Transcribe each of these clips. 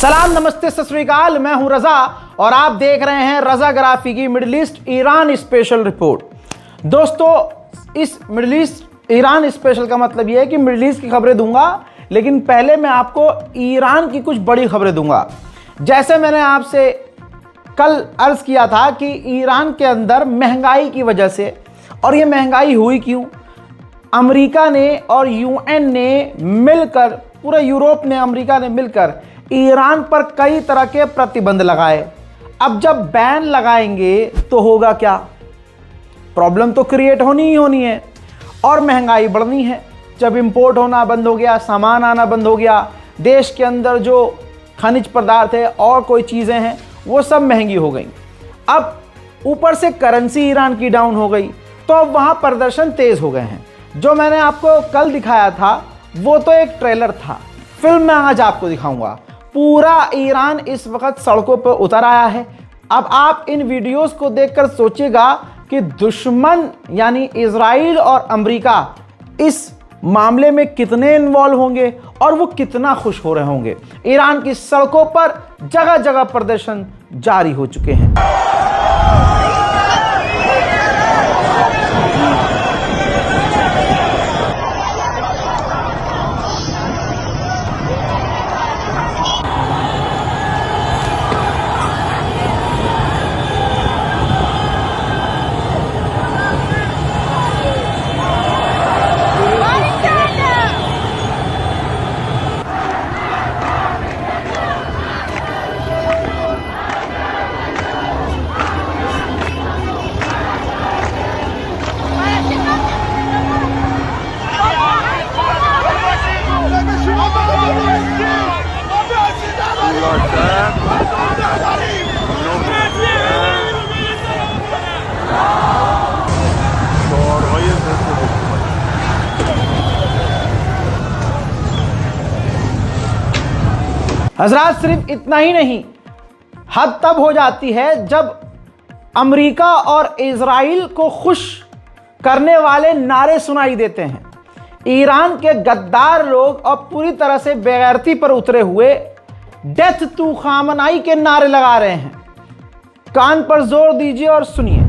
सलाम, नमस्ते, सत श्री अकाल। मैं हूं रजा और आप देख रहे हैं रजाग्राफी की middle east Iran special report. दोस्तों, इस मिडिल ईस्ट ईरान स्पेशल का मतलब यह है कि मिडिल ईस्ट की खबरें दूंगा, लेकिन पहले मैं आपको ईरान की कुछ बड़ी खबरें दूंगा। जैसे मैंने आपसे कल अर्ज किया था कि ईरान के अंदर महंगाई की वजह से, और ये महंगाई हुई क्यों, अमेरिका ने और यूएन ने मिलकर, पूरे यूरोप ने, अमेरिका ने मिलकर ईरान पर कई तरह के प्रतिबंध लगाए। अब जब बैन लगाएंगे तो होगा क्या? प्रॉब्लम तो क्रिएट होनी ही होनी है और महंगाई बढ़नी है। जब इंपोर्ट होना बंद हो गया, सामान आना बंद हो गया, देश के अंदर जो खनिज पदार्थ है और कोई चीज़ें हैं वो सब महंगी हो गई। अब ऊपर से करेंसी ईरान की डाउन हो गई, तो अब वहाँ प्रदर्शन तेज़ हो गए हैं। जो मैंने आपको कल दिखाया था वो तो एक ट्रेलर था, फिल्म में आज आपको दिखाऊंगा। पूरा ईरान इस वक्त सड़कों पर उतर आया है। अब आप इन वीडियोस को देखकर सोचिएगा कि दुश्मन यानी इजराइल और अमेरिका इस मामले में कितने इन्वॉल्व होंगे और वो कितना खुश हो रहे होंगे। ईरान की सड़कों पर जगह जगह प्रदर्शन जारी हो चुके हैं। हजरात, सिर्फ इतना ही नहीं, हद तब हो जाती है जब अमेरिका और इजराइल को खुश करने वाले नारे सुनाई देते हैं। ईरान के गद्दार लोग अब पूरी तरह से बेगैरती पर उतरे हुए डेथ टू खामनाई के नारे लगा रहे हैं। कान पर जोर दीजिए और सुनिए।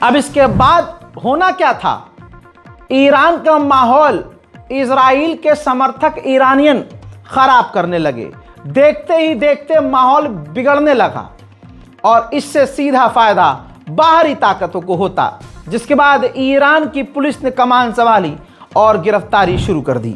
अब इसके बाद होना क्या था? ईरान का माहौल इजराइल के समर्थक ईरानियन खराब करने लगे। देखते ही देखते माहौल बिगड़ने लगा और इससे सीधा फायदा बाहरी ताकतों को होता, जिसके बाद ईरान की पुलिस ने कमान संभाली और गिरफ्तारी शुरू कर दी।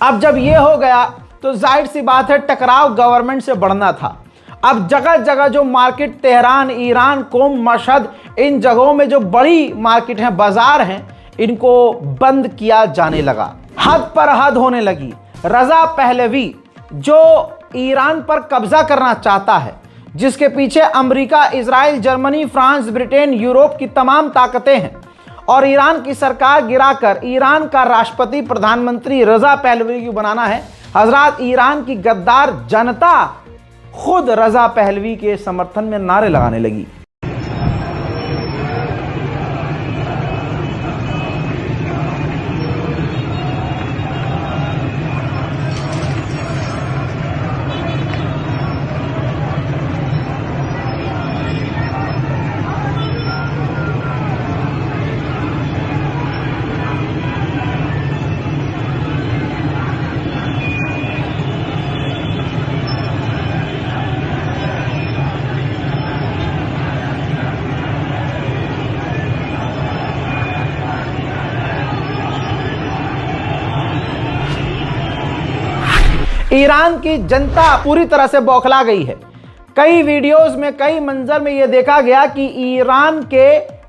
अब जब यह हो गया तो जाहिर सी बात है टकराव गवर्नमेंट से बढ़ना था। अब जगह जगह जो मार्केट, तेहरान, ईरान, कोम, मशहद, इन जगहों में जो बड़ी मार्केट हैं, बाजार हैं, इनको बंद किया जाने लगा। हद पर हद होने लगी। रजा पहलवी जो ईरान पर कब्जा करना चाहता है, जिसके पीछे America, Israel, Germany, France, Britain, Europe की तमाम ताकतें हैं, और ईरान की सरकार गिराकर ईरान का राष्ट्रपति, प्रधानमंत्री रजा पहलवी को बनाना है। हजरात, ईरान की गद्दार जनता खुद रजा पहलवी के समर्थन में नारे लगाने लगी। ईरान की जनता पूरी तरह से बौखला गई है। कई वीडियोस में, कई मंजर में यह देखा गया कि ईरान के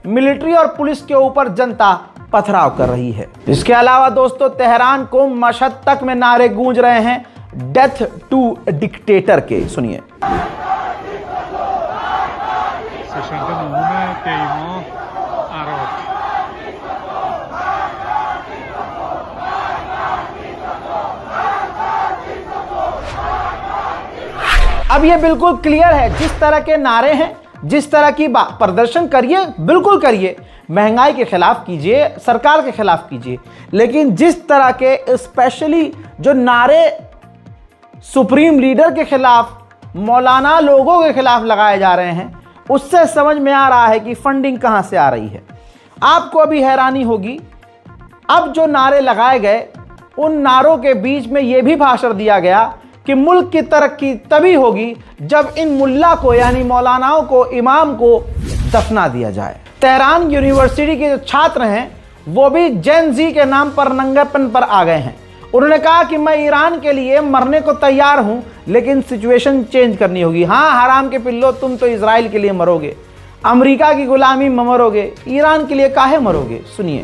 मिलिट्री और पुलिस के ऊपर जनता पथराव कर रही है। इसके अलावा दोस्तों, तेहरान को मशहद तक में नारे गूंज रहे हैं डेथ टू डिक्टेटर के। सुनिए। अब ये बिल्कुल क्लियर है, जिस तरह के नारे हैं, जिस तरह की प्रदर्शन करिए, बिल्कुल करिए, महंगाई के खिलाफ कीजिए, सरकार के खिलाफ कीजिए, लेकिन जिस तरह के स्पेशली जो नारे सुप्रीम लीडर के खिलाफ, मौलाना लोगों के खिलाफ लगाए जा रहे हैं, उससे समझ में आ रहा है कि फंडिंग कहां से आ रही है। आपको अभी हैरानी होगी, अब जो नारे लगाए गए, उन नारों के बीच में यह भी भाषण दिया गया कि मुल्क की तरक्की तभी होगी जब इन मुल्ला को, यानी मौलानाओं को, इमाम को दफना दिया जाए। तेहरान यूनिवर्सिटी के जो छात्र हैं वो भी जेन जी के नाम पर नंगेपन पर आ गए हैं। उन्होंने कहा कि मैं ईरान के लिए मरने को तैयार हूं, लेकिन सिचुएशन चेंज करनी होगी। हाँ, हराम के पिल्लो, तुम तो इजराइल के लिए मरोगे, अमेरिका की गुलामी में मरोगे, ईरान के लिए काहे मरोगे? सुनिए।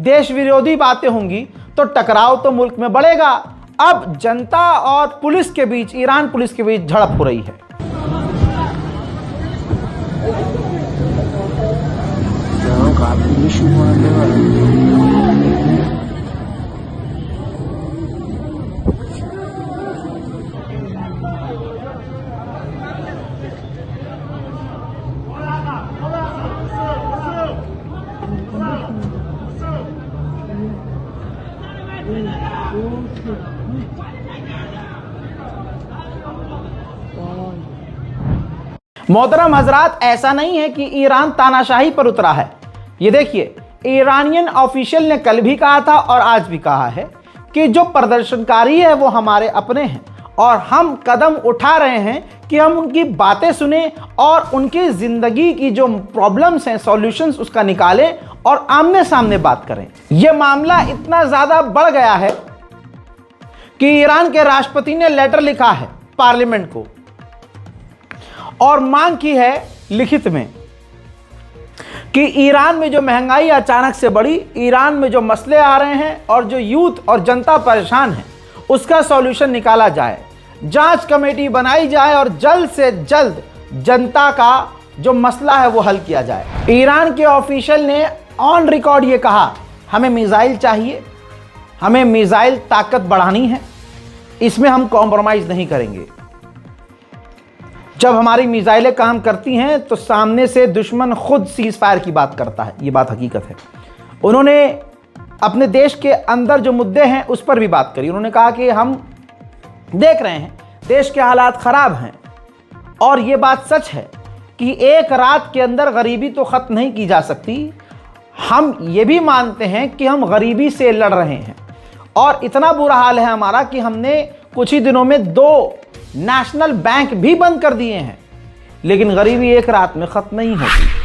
देश विरोधी बातें होंगी, तो टकराव तो मुल्क में बढ़ेगा। अब जनता और पुलिस के बीच, ईरान पुलिस के बीच झड़प हो रही है। मोहतरम हजरात, ऐसा नहीं है कि ईरान तानाशाही पर उतरा है। ये देखिए, ईरानियन ऑफिशियल ने कल भी कहा था और आज भी कहा है कि जो प्रदर्शनकारी है वो हमारे अपने हैं और हम कदम उठा रहे हैं कि हम उनकी बातें सुने और उनकी जिंदगी की जो प्रॉब्लम्स हैं, सॉल्यूशंस उसका निकालें और आमने सामने बात करें। यह मामला इतना ज्यादा बढ़ गया है कि ईरान के राष्ट्रपति ने लेटर लिखा है पार्लियामेंट को और मांग की है लिखित में कि ईरान में जो महंगाई अचानक से बढ़ी, ईरान में जो मसले आ रहे हैं और जो यूथ और जनता परेशान है, उसका सॉल्यूशन निकाला जाए, जांच कमेटी बनाई जाए और जल्द से जल्द जनता का जो मसला है वो हल किया जाए। ईरान के ऑफिशियल ने ऑन रिकॉर्ड ये कहा, हमें मिसाइल चाहिए, हमें मिसाइल ताकत बढ़ानी है, इसमें हम कॉम्प्रोमाइज नहीं करेंगे। जब हमारी मिसाइलें काम करती हैं तो सामने से दुश्मन खुद सीज फायर की बात करता है, ये बात हकीकत है। उन्होंने अपने देश के अंदर जो मुद्दे हैं उस पर भी बात करी। उन्होंने कहा कि हम देख रहे हैं देश के हालात ख़राब हैं और ये बात सच है कि एक रात के अंदर गरीबी तो ख़त्म नहीं की जा सकती। हम ये भी मानते हैं कि हम गरीबी से लड़ रहे हैं और इतना बुरा हाल है हमारा कि हमने कुछ ही दिनों में 2 नेशनल बैंक भी बंद कर दिए हैं, लेकिन गरीबी एक रात में खत्म नहीं होती।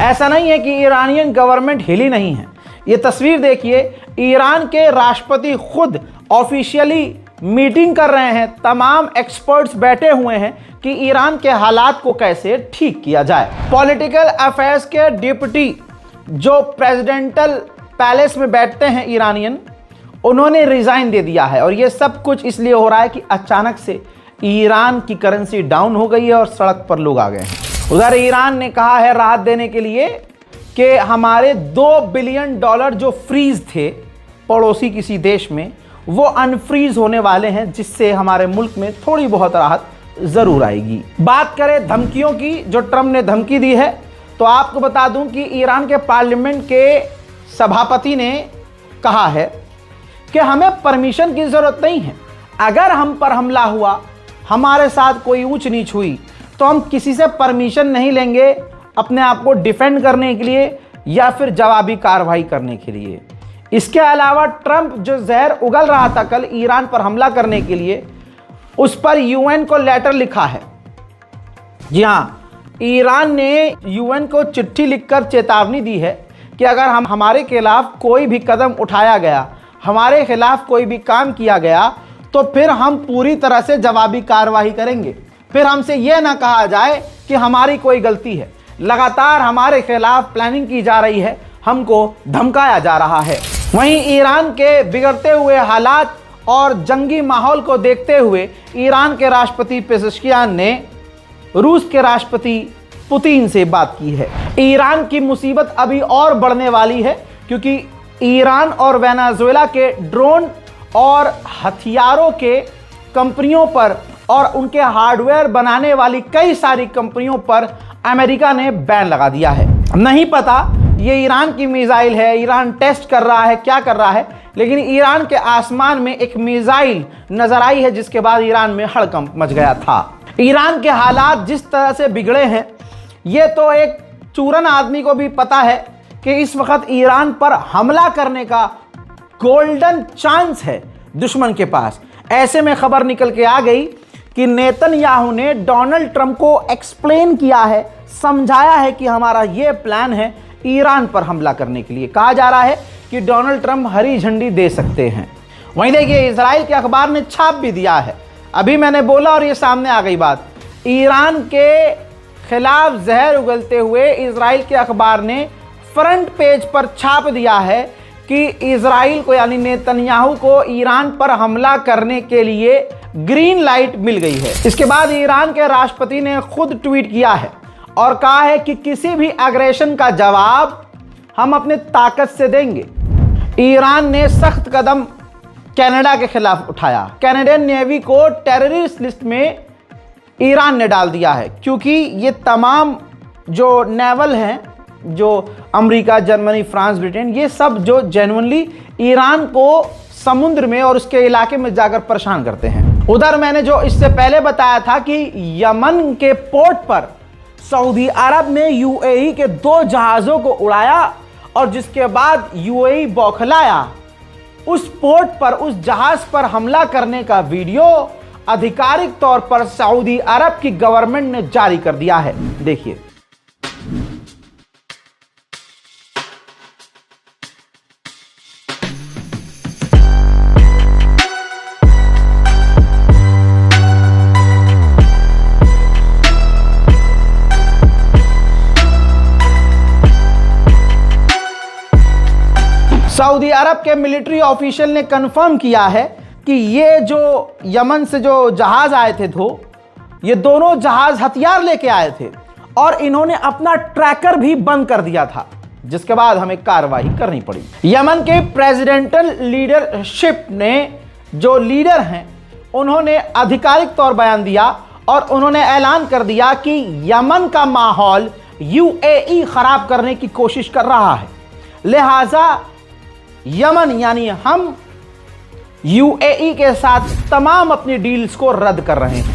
ऐसा नहीं है कि ईरानियन गवर्नमेंट हिली नहीं है। ये तस्वीर देखिए, ईरान के राष्ट्रपति खुद ऑफिशियली मीटिंग कर रहे हैं, तमाम एक्सपर्ट्स बैठे हुए हैं कि ईरान के हालात को कैसे ठीक किया जाए। पॉलिटिकल अफेयर्स के डिप्टी जो प्रेसिडेंटल पैलेस में बैठते हैं ईरानियन, उन्होंने रिजाइन दे दिया है और ये सब कुछ इसलिए हो रहा है कि अचानक से ईरान की करेंसी डाउन हो गई है और सड़क पर लोग आ गए हैं। उधर ईरान ने कहा है राहत देने के लिए कि हमारे $2 बिलियन जो फ्रीज थे पड़ोसी किसी देश में, वो अनफ्रीज होने वाले हैं, जिससे हमारे मुल्क में थोड़ी बहुत राहत ज़रूर आएगी। बात करें धमकियों की, जो ट्रंप ने धमकी दी है, तो आपको बता दूं कि ईरान के पार्लियामेंट के सभापति ने कहा है कि हमें परमिशन की ज़रूरत नहीं है। अगर हम पर हमला हुआ, हमारे साथ कोई ऊंच नीच हुई, तो हम किसी से परमिशन नहीं लेंगे अपने आप को डिफेंड करने के लिए या फिर जवाबी कार्रवाई करने के लिए। इसके अलावा ट्रंप जो जहर उगल रहा था कल ईरान पर हमला करने के लिए, उस पर यूएन को लेटर लिखा है। जी हाँ, ईरान ने यूएन को चिट्ठी लिखकर चेतावनी दी है कि अगर हमारे खिलाफ कोई भी कदम उठाया गया, हमारे खिलाफ कोई भी काम किया गया, तो फिर हम पूरी तरह से जवाबी कार्रवाई करेंगे। फिर हमसे यह ना कहा जाए कि हमारी कोई गलती है। लगातार हमारे खिलाफ प्लानिंग की जा रही है, हमको धमकाया जा रहा है। वहीं ईरान के बिगड़ते हुए हालात और जंगी माहौल को देखते हुए ईरान के राष्ट्रपति पेज़ेश्कियान ने रूस के राष्ट्रपति पुतिन से बात की है। ईरान की मुसीबत अभी और बढ़ने वाली है, क्योंकि ईरान और वेनेजुएला के ड्रोन और हथियारों के कंपनियों पर और उनके हार्डवेयर बनाने वाली कई सारी कंपनियों पर अमेरिका ने बैन लगा दिया है। नहीं पता ये ईरान की मिसाइल है, ईरान टेस्ट कर रहा है, क्या कर रहा है, लेकिन ईरान के आसमान में एक मिसाइल नजर आई है, जिसके बाद ईरान में हड़कंप मच गया था। ईरान के हालात जिस तरह से बिगड़े हैं, ये तो एक चूरन आदमी को भी पता है कि इस वक्त ईरान पर हमला करने का गोल्डन चांस है दुश्मन के पास। ऐसे में खबर निकल के आ गई कि नेतन्याहू ने डोनाल्ड ट्रंप को एक्सप्लेन किया है, समझाया है कि हमारा ये प्लान है ईरान पर हमला करने के लिए। कहा जा रहा है कि डोनाल्ड ट्रंप हरी झंडी दे सकते हैं। वहीं देखिए, इजराइल के अखबार ने छाप भी दिया है। अभी मैंने बोला और ये सामने आ गई बात। ईरान के खिलाफ जहर उगलते हुए इजराइल के अखबार ने फ्रंट पेज पर छाप दिया है कि इजराइल को यानी नेतन्याहू को ईरान पर हमला करने के लिए ग्रीन लाइट मिल गई है। इसके बाद ईरान के राष्ट्रपति ने खुद ट्वीट किया है और कहा है कि किसी भी एग्रेशन का जवाब हम अपने ताकत से देंगे। ईरान ने सख्त कदम कनाडा के खिलाफ उठाया। कैनेडियन नेवी को टेररिस्ट लिस्ट में ईरान ने डाल दिया है, क्योंकि ये तमाम जो नेवल हैं, जो अमेरिका, जर्मनी, फ्रांस, ब्रिटेन, ये सब जो जेन्युइनली ईरान को समुद्र में और उसके इलाके में जाकर परेशान करते हैं। उधर मैंने जो इससे पहले बताया था कि यमन के पोर्ट पर सऊदी अरब ने यूएई के 2 जहाज़ों को उड़ाया और जिसके बाद यूएई बौखलाया। उस पोर्ट पर, उस जहाज़ पर हमला करने का वीडियो आधिकारिक तौर पर सऊदी अरब की गवर्नमेंट ने जारी कर दिया है। देखिए, सऊदी अरब के मिलिट्री ऑफिशियल ने कंफर्म किया है कि ये जो यमन से जो जहाज आए थे, ये दोनों जहाज हथियार लेके आए थे और इन्होंने अपना ट्रैकर भी बंद कर दिया था, जिसके बाद हमें कार्रवाई करनी पड़ी। यमन के प्रेसिडेंटल लीडरशिप ने, जो लीडर हैं, उन्होंने आधिकारिक तौर बयान दिया और उन्होंने ऐलान कर दिया कि यमन का माहौल यूएई खराब करने की कोशिश कर रहा है, लिहाजा यमन यानी हम यूएई के साथ तमाम अपनी डील्स को रद्द कर रहे हैं।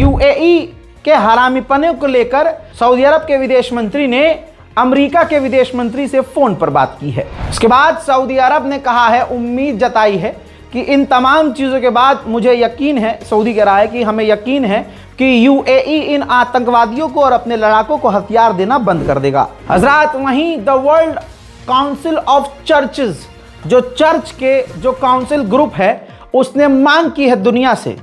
यूएई के हरामीपने को लेकर सऊदी अरब के विदेश मंत्री ने अमेरिका के विदेश मंत्री से फोन पर बात की है। इसके बाद सऊदी अरब ने कहा है, उम्मीद जताई है कि इन तमाम चीज़ों के बाद मुझे यकीन है, सऊदी कह रहा है कि हमें यकीन है कि यूएई इन आतंकवादियों को और अपने लड़ाकों को हथियार देना बंद कर देगा। हजरात, वहीं the world council of churches, जो चर्च के जो काउंसिल ग्रुप है, उसने मांग की है दुनिया से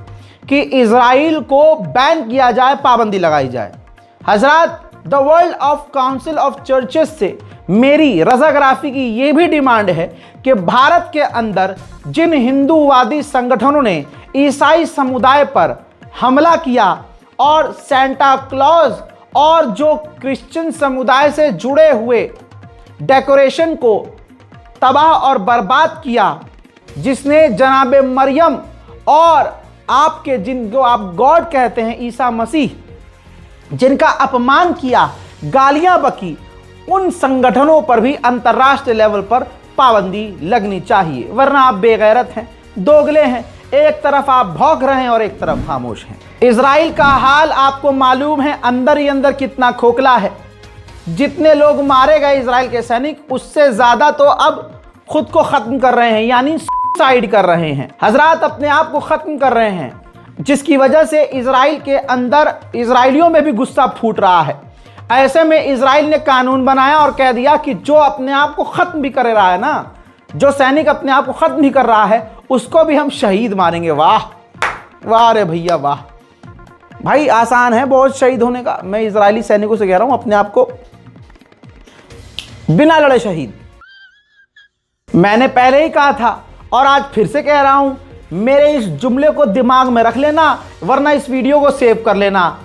कि इजराइल को बैन किया जाए, पाबंदी लगाई जाए। हजरात, the world of council of churches से मेरी रजाग्राफी की यह भी डिमांड है कि भारत के अंदर जिन हिंदूवादी संगठनों ने ईसाई समुदाय पर हमला किया और सेंटा क्लॉज और जो क्रिश्चियन समुदाय से जुड़े हुए डेकोरेशन को तबाह और बर्बाद किया, जिसने जनाबे मरियम और आपके जिनको आप गॉड कहते हैं ईसा मसीह, जिनका अपमान किया, गालियां बकी, उन संगठनों पर भी अंतर्राष्ट्रीय लेवल पर पाबंदी लगनी चाहिए, वरना आप बेगैरत हैं, दोगले हैं। एक तरफ आप भौंक रहे हैं और एक तरफ खामोश हैं। इजराइल का हाल आपको मालूम है अंदर ही अंदर कितना खोखला है। जितने लोग मारे गए इजराइल के सैनिक, उससे ज्यादा तो अब खुद को खत्म कर रहे हैं, यानी सुसाइड कर रहे हैं। हजरात, अपने आप को खत्म कर रहे हैं, जिसकी वजह से इजराइल के अंदर इजराइलियों में भी गुस्सा फूट रहा है। ऐसे में इजराइल ने कानून बनाया और कह दिया कि जो अपने आप को खत्म भी कर रहा है ना, जो सैनिक अपने आप को खत्म भी कर रहा है, उसको भी हम शहीद मारेंगे। वाह वाह रे भैया वाह। भाई आसान है बहुत शहीद होने का। मैं इजरायली सैनिकों से कह रहा हूं, अपने आप को बिना लड़े शहीद। मैंने पहले ही कहा था और आज फिर से कह रहा हूं, मेरे इस जुमले को दिमाग में रख लेना, वरना इस वीडियो को सेव कर लेना।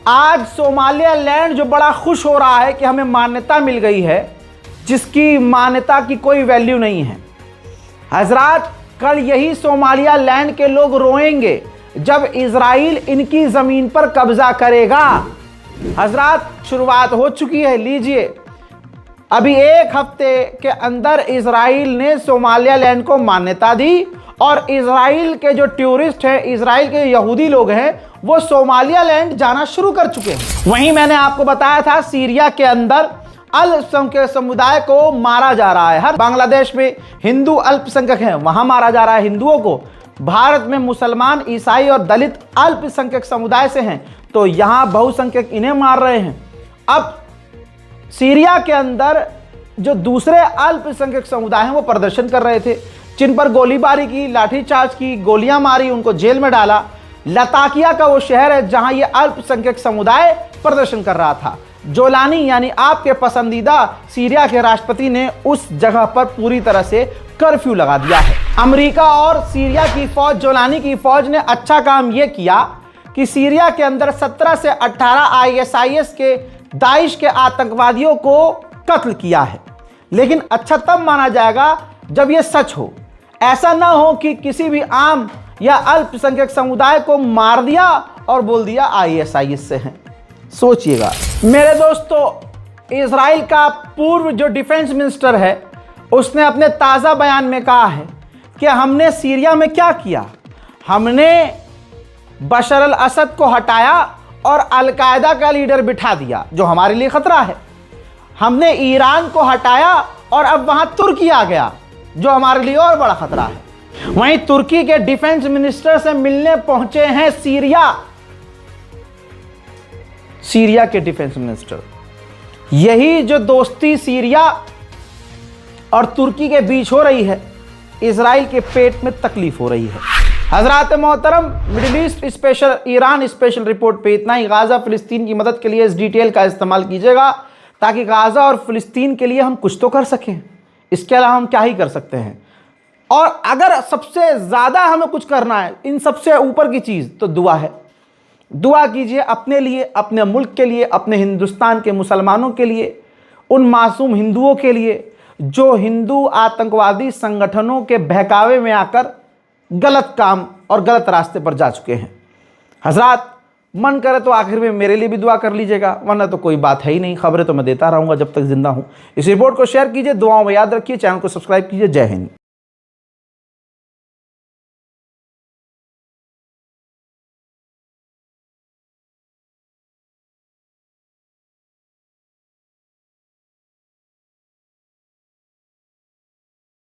आज सोमालिया लैंड जो बड़ा खुश हो रहा है कि हमें मान्यता मिल गई है, जिसकी मान्यता की कोई वैल्यू नहीं है। हजरात, कल यही सोमालिया लैंड के लोग रोएंगे जब इजराइल इनकी जमीन पर कब्जा करेगा। हजरात, शुरुआत हो चुकी है, लीजिए। अभी एक हफ्ते के अंदर इजराइल ने सोमालिया लैंड को मान्यता दी और इजराइल के जो टूरिस्ट हैं, इजराइल के यहूदी लोग हैं, वो सोमालिया लैंड जाना शुरू कर चुके हैं। वहीं मैंने आपको बताया था सीरिया के अंदर अल्पसंख्यक समुदाय को मारा जा रहा है। हर बांग्लादेश में हिंदू अल्पसंख्यक हैं, वहां मारा जा रहा है हिंदुओं को। भारत में मुसलमान, ईसाई और दलित अल्पसंख्यक समुदाय से हैं, तो यहां बहुसंख्यक इन्हें मार रहे हैं। अब सीरिया के अंदर जो दूसरे अल्पसंख्यक समुदाय हैं वो प्रदर्शन कर रहे थे, जिन पर गोलीबारी की, लाठीचार्ज की, गोलियां मारी, उनको जेल में डाला। लताकिया का वो शहर है जहां ये अल्पसंख्यक समुदाय प्रदर्शन कर रहा था। जोलानी यानी आपके पसंदीदा सीरिया के राष्ट्रपति ने उस जगह पर पूरी तरह से कर्फ्यू लगा दिया है। अमेरिका और सीरिया की फौज, जोलानी की फौज ने अच्छा काम यह किया कि सीरिया के अंदर 17 से 18 ISIS के दाइश के आतंकवादियों को कत्ल किया है। लेकिन अच्छा तब माना जाएगा जब यह सच हो। ऐसा ना हो कि किसी भी आम या अल्पसंख्यक समुदाय को मार दिया और बोल दिया ISIS से हैं। सोचिएगा मेरे दोस्तों, इजराइल का पूर्व जो डिफेंस मिनिस्टर है, उसने अपने ताज़ा बयान में कहा है कि हमने सीरिया में क्या किया। हमने बशर अल असद को हटाया और अलकायदा का लीडर बिठा दिया, जो हमारे लिए खतरा है। हमने ईरान को हटाया और अब वहां तुर्की आ गया, जो हमारे लिए और बड़ा खतरा है। वहीं तुर्की के डिफेंस मिनिस्टर से मिलने पहुंचे हैं सीरिया के डिफेंस मिनिस्टर। यही जो दोस्ती सीरिया और तुर्की के बीच हो रही है, इजराइल के पेट में तकलीफ हो रही है। हजरात मोहतरम, middle east special, Iran special report पे इतना ही। गाजा फिलिस्तीन की मदद के लिए इस डिटेल का इस्तेमाल कीजिएगा, ताकि गाजा और फिलिस्तीन के लिए हम कुछ तो कर सकें। इसके अलावा हम क्या ही कर सकते हैं। और अगर सबसे ज़्यादा हमें कुछ करना है, इन सबसे ऊपर की चीज़, तो दुआ है। दुआ कीजिए अपने लिए, अपने मुल्क के लिए, अपने हिंदुस्तान के मुसलमानों के लिए, उन मासूम हिंदुओं के लिए जो हिंदू आतंकवादी संगठनों के बहकावे में आकर गलत काम और गलत रास्ते पर जा चुके हैं। हजरात, मन करे तो आखिर में मेरे लिए भी दुआ कर लीजिएगा, वरना तो कोई बात है ही नहीं। खबरें तो मैं देता रहूँगा जब तक जिंदा हूँ। इस रिपोर्ट को शेयर कीजिए, दुआओं में याद रखिए, चैनल को सब्सक्राइब कीजिए। जय हिंद।